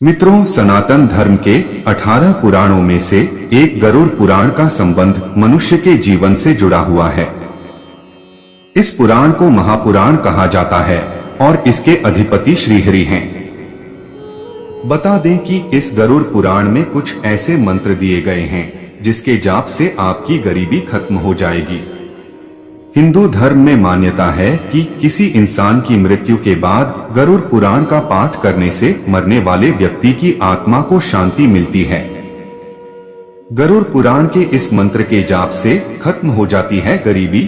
मित्रों, सनातन धर्म के 18 पुराणों में से एक गरुड़ पुराण का संबंध मनुष्य के जीवन से जुड़ा हुआ है। इस पुराण को महापुराण कहा जाता है और इसके अधिपति श्रीहरि हैं। बता दें कि इस गरुड़ पुराण में कुछ ऐसे मंत्र दिए गए हैं जिसके जाप से आपकी गरीबी खत्म हो जाएगी। हिंदू धर्म में मान्यता है कि किसी इंसान की मृत्यु के बाद गरुड़ पुराण का पाठ करने से मरने वाले व्यक्ति की आत्मा को शांति मिलती है। गरुड़ पुराण के इस मंत्र के जाप से खत्म हो जाती है गरीबी।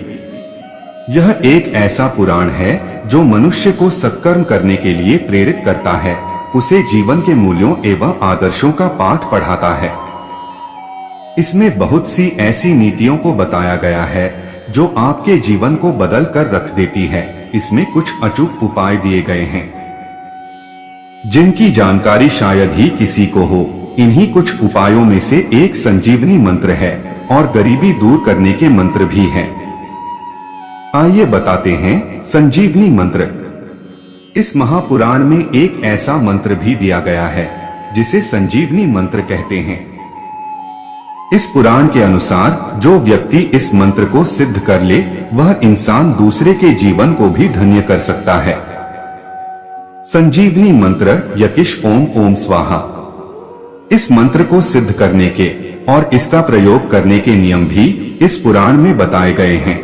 यह एक ऐसा पुराण है जो मनुष्य को सत्कर्म करने के लिए प्रेरित करता है, उसे जीवन के मूल्यों एवं आदर्शों का पाठ पढ़ाता है। इसमें बहुत सी ऐसी नीतियों को बताया गया है जो आपके जीवन को बदल कर रख देती है। इसमें कुछ अचूक उपाय दिए गए हैं जिनकी जानकारी शायद ही किसी को हो। इन्हीं कुछ उपायों में से एक संजीवनी मंत्र है और गरीबी दूर करने के मंत्र भी हैं। आइए बताते हैं संजीवनी मंत्र। इस महापुराण में एक ऐसा मंत्र भी दिया गया है जिसे संजीवनी मंत्र कहते हैं। इस पुराण के अनुसार जो व्यक्ति इस मंत्र को सिद्ध कर ले वह इंसान दूसरे के जीवन को भी धन्य कर सकता है। संजीवनी मंत्र यकिश ओम ओम स्वाहा। इस मंत्र को सिद्ध करने के और इसका प्रयोग करने के नियम भी इस पुराण में बताए गए हैं।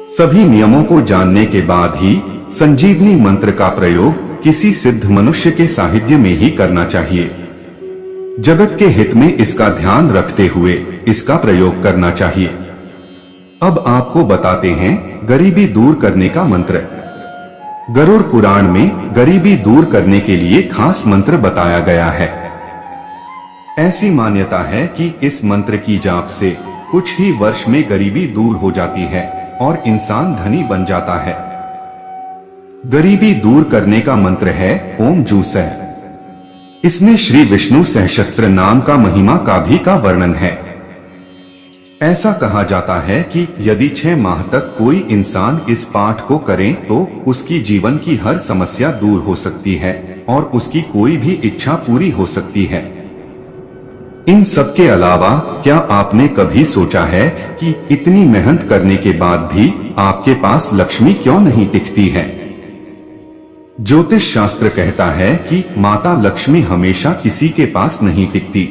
सभी नियमों को जानने के बाद ही संजीवनी मंत्र का प्रयोग किसी सिद्ध मनुष्य के साहित्य में ही करना चाहिए। जगत के हित में इसका ध्यान रखते हुए इसका प्रयोग करना चाहिए। अब आपको बताते हैं गरीबी दूर करने का मंत्र। गरुड़ पुराण में गरीबी दूर करने के लिए खास मंत्र बताया गया है। ऐसी मान्यता है कि इस मंत्र की जाप से कुछ ही वर्ष में गरीबी दूर हो जाती है और इंसान धनी बन जाता है। गरीबी दूर करने का मंत्र है ओम जूसह। इसमें श्री विष्णु सहस्त्र नाम का महिमा का वर्णन है। ऐसा कहा जाता है कि यदि 6 माह तक कोई इंसान इस पाठ को करे तो उसकी जीवन की हर समस्या दूर हो सकती है और उसकी कोई भी इच्छा पूरी हो सकती है। इन सब के अलावा क्या आपने कभी सोचा है कि इतनी मेहनत करने के बाद भी आपके पास लक्ष्मी क्यों नहीं टिकती है? ज्योतिष शास्त्र कहता है कि माता लक्ष्मी हमेशा किसी के पास नहीं टिकती।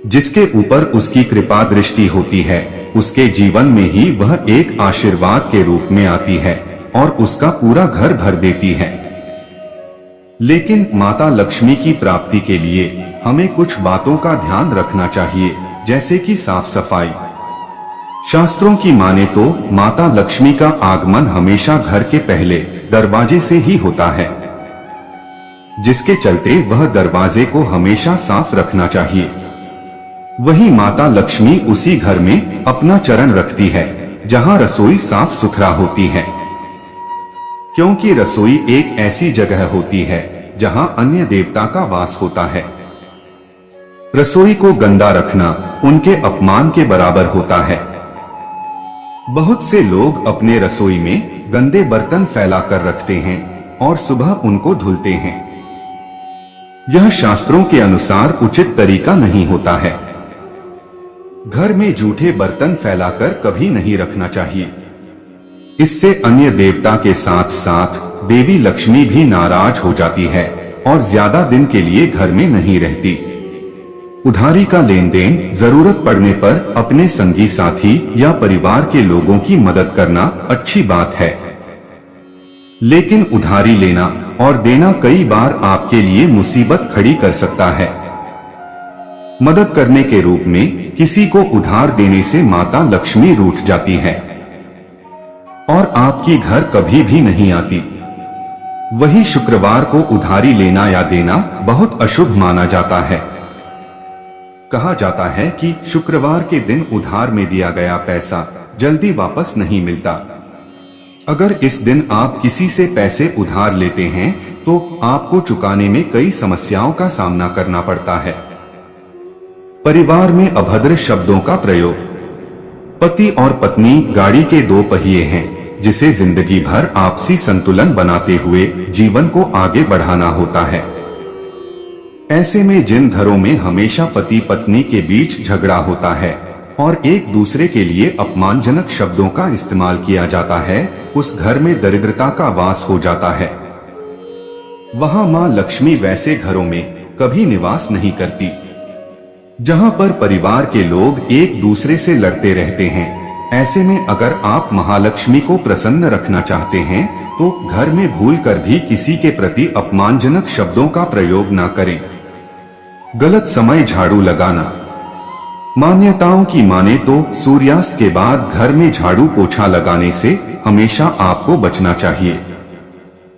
जिसके ऊपर उसकी कृपा दृष्टि होती है उसके जीवन में ही वह एक आशीर्वाद के रूप में आती है और उसका पूरा घर भर देती है। लेकिन माता लक्ष्मी की प्राप्ति के लिए हमें कुछ बातों का ध्यान रखना चाहिए, जैसे कि साफ सफाई। शास्त्रों की माने तो माता लक्ष्मी का आगमन हमेशा घर के पहले दरवाजे से ही होता है, जिसके चलते वह दरवाजे को हमेशा साफ रखना चाहिए। वही माता लक्ष्मी उसी घर में अपना चरण रखती है जहां रसोई साफ सुथरा होती है, क्योंकि रसोई एक ऐसी जगह होती है जहां अन्य देवता का वास होता है। रसोई को गंदा रखना उनके अपमान के बराबर होता है। बहुत से लोग अपने रसोई में गंदे बर्तन फैला कर रखते हैं और सुबह उनको धुलते हैं। यह शास्त्रों के अनुसार उचित तरीका नहीं होता है। घर में जूठे बर्तन फैलाकर कभी नहीं रखना चाहिए। इससे अन्य देवता के साथ साथ देवी लक्ष्मी भी नाराज हो जाती है और ज्यादा दिन के लिए घर में नहीं रहती। उधारी का लेन देन जरूरत पड़ने पर अपने संगी साथी या परिवार के लोगों की मदद करना अच्छी बात है, लेकिन उधारी लेना और देना कई बार आपके लिए मुसीबत खड़ी कर सकता है। मदद करने के रूप में किसी को उधार देने से माता लक्ष्मी रूठ जाती है और आपकी घर कभी भी नहीं आती। वही शुक्रवार को उधारी लेना या देना बहुत अशुभ माना जाता है। कहा जाता है कि शुक्रवार के दिन उधार में दिया गया पैसा जल्दी वापस नहीं मिलता। अगर इस दिन आप किसी से पैसे उधार लेते हैं तो आपको चुकाने में कई समस्याओं का सामना करना पड़ता है। परिवार में अभद्र शब्दों का प्रयोग। पति और पत्नी गाड़ी के 2 पहिए हैं जिसे जिंदगी भर आपसी संतुलन बनाते हुए जीवन को आगे बढ़ाना होता है। ऐसे में जिन घरों में हमेशा पति पत्नी के बीच झगड़ा होता है और एक दूसरे के लिए अपमानजनक शब्दों का इस्तेमाल किया जाता है, उस घर में दरिद्रता का वास हो जाता है। वहां मां लक्ष्मी वैसे घरों में कभी निवास नहीं करती, जहां पर परिवार के लोग एक दूसरे से लड़ते रहते हैं। ऐसे में अगर आप महालक्ष्मी को प्रसन्न रखना चाहते हैं तो घर में भूलकर भी किसी के प्रति अपमानजनक शब्दों का प्रयोग ना करें। गलत समय झाड़ू लगाना। मान्यताओं की माने तो सूर्यास्त के बाद घर में झाड़ू पोछा लगाने से हमेशा आपको बचना चाहिए।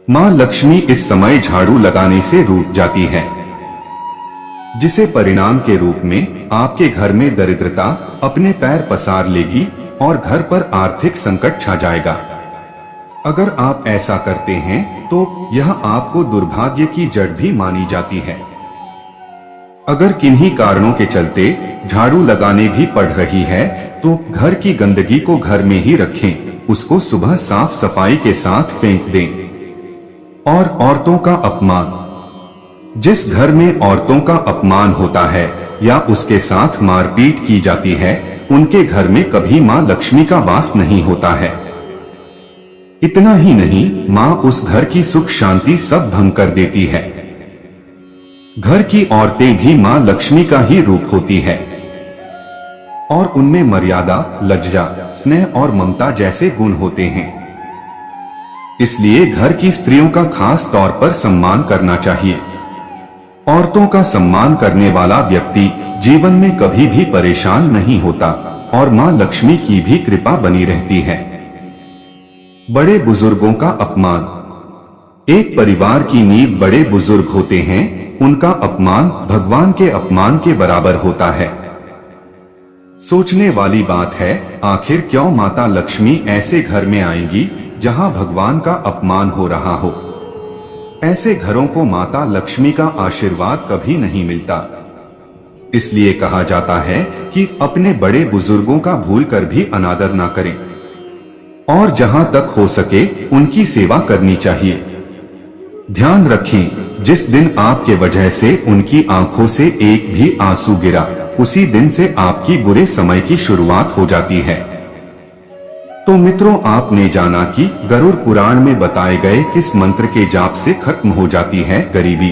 मां लक्ष्मी इस समय झाड़ू लगाने से रूठ जाती है, जिसे परिणाम के रूप में आपके घर में दरिद्रता अपने पैर पसार लेगी और घर पर आर्थिक संकट छा जाएगा। अगर आप ऐसा करते हैं तो यह आपको दुर्भाग्य की जड़ भी मानी जाती है। अगर किन्हीं कारणों के चलते झाड़ू लगाने भी पड़ रही है तो घर की गंदगी को घर में ही रखें, उसको सुबह साफ सफाई के साथ फेंक दें। और औरतों का अपमान। जिस घर में औरतों का अपमान होता है या उसके साथ मारपीट की जाती है, उनके घर में कभी मां लक्ष्मी का वास नहीं होता है। इतना ही नहीं, मां उस घर की सुख शांति सब भंग कर देती है। घर की औरतें भी मां लक्ष्मी का ही रूप होती है और उनमें मर्यादा, लज्जा, स्नेह और ममता जैसे गुण होते हैं। इसलिए घर की स्त्रियों का खास तौर पर सम्मान करना चाहिए। औरतों का सम्मान करने वाला व्यक्ति जीवन में कभी भी परेशान नहीं होता और मां लक्ष्मी की भी कृपा बनी रहती है। बड़े बुजुर्गों का अपमान। एक परिवार की नींव बड़े बुजुर्ग होते हैं, उनका अपमान भगवान के अपमान के बराबर होता है। सोचने वाली बात है, आखिर क्यों माता लक्ष्मी ऐसे घर में आएंगी जहां भगवान का अपमान हो रहा हो। ऐसे घरों को माता लक्ष्मी का आशीर्वाद कभी नहीं मिलता। इसलिए कहा जाता है कि अपने बड़े बुजुर्गों का भूलकर भी अनादर ना करें और जहां तक हो सके उनकी सेवा करनी चाहिए। ध्यान रखें, जिस दिन आपके वजह से उनकी आंखों से एक भी आंसू गिरा, उसी दिन से आपकी बुरे समय की शुरुआत हो जाती है। तो मित्रों, आपने जाना कि गरुड़ पुराण में बताए गए किस मंत्र के जाप से खत्म हो जाती है गरीबी।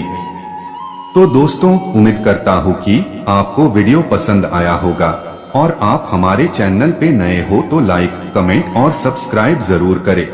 तो दोस्तों, उम्मीद करता हूँ कि आपको वीडियो पसंद आया होगा और आप हमारे चैनल पे नए हो तो लाइक, कमेंट और सब्सक्राइब जरूर करें।